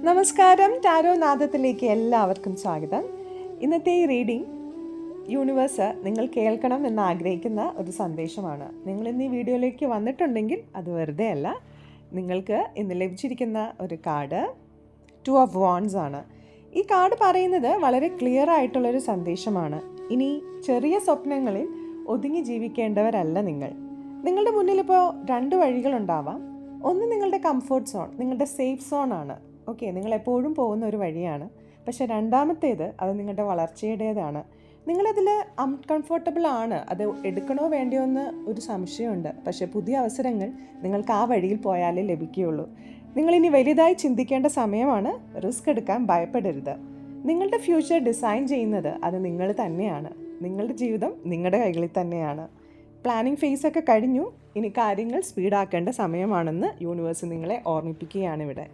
നമസ്കാരം, ടാരോ നാദത്തിലേക്ക് എല്ലാവർക്കും സ്വാഗതം. ഇന്നത്തെ ഈ റീഡിംഗ് യൂണിവേഴ്സ് നിങ്ങൾ കേൾക്കണം എന്ന് ആഗ്രഹിക്കുന്ന ഒരു സന്ദേശമാണ്. നിങ്ങൾ ഇന്ന് ഈ വീഡിയോയിലേക്ക് വന്നിട്ടുണ്ടെങ്കിൽ അത് വെറുതെ അല്ല. നിങ്ങൾക്ക് ഇന്ന് ലഭിച്ചിരിക്കുന്ന ഒരു കാർഡ് 2 ഓഫ് വാൻഡ്സ് ആണ്. ഈ കാർഡ് പറയുന്നത് വളരെ ക്ലിയർ ആയിട്ടുള്ളൊരു സന്ദേശമാണ്. ഇനി ചെറിയ സ്വപ്നങ്ങളിൽ ഒതുങ്ങി ജീവിക്കേണ്ടവരല്ല നിങ്ങൾ. നിങ്ങളുടെ മുന്നിലിപ്പോൾ 2 വഴികളുണ്ടാവാം. ഒന്ന് നിങ്ങളുടെ കംഫർട്ട് സോൺ, നിങ്ങളുടെ സേഫ് സോൺ ആണ്. ഓക്കെ, നിങ്ങളെപ്പോഴും പോകുന്ന ഒരു വഴിയാണ്. പക്ഷേ രണ്ടാമത്തേത് അത് നിങ്ങളുടെ വളർച്ചയുടേതാണ്. നിങ്ങളതിൽ അൺകംഫർട്ടബിൾ ആണ്. അത് എടുക്കണോ വേണ്ടയോ എന്ന് ഒരു സംശയമുണ്ട്. പക്ഷേ പുതിയ അവസരങ്ങൾ നിങ്ങൾക്ക് ആ വഴിയിൽ പോയാലേ ലഭിക്കുകയുള്ളൂ. നിങ്ങളിനി വലുതായി ചിന്തിക്കേണ്ട സമയമാണ്. റിസ്ക് എടുക്കാൻ ഭയപ്പെടരുത്. നിങ്ങളുടെ ഫ്യൂച്ചർ ഡിസൈൻ ചെയ്യുന്നത് അത് നിങ്ങൾ തന്നെയാണ്. നിങ്ങളുടെ ജീവിതം നിങ്ങളുടെ കൈകളിൽ തന്നെയാണ്. പ്ലാനിങ് ഫേസൊക്കെ കഴിഞ്ഞു. ഇനി കാര്യങ്ങൾ സ്പീഡാക്കേണ്ട സമയമാണെന്ന് യൂണിവേഴ്സ് നിങ്ങളെ ഓർമ്മിപ്പിക്കുകയാണ് ഇവിടെ.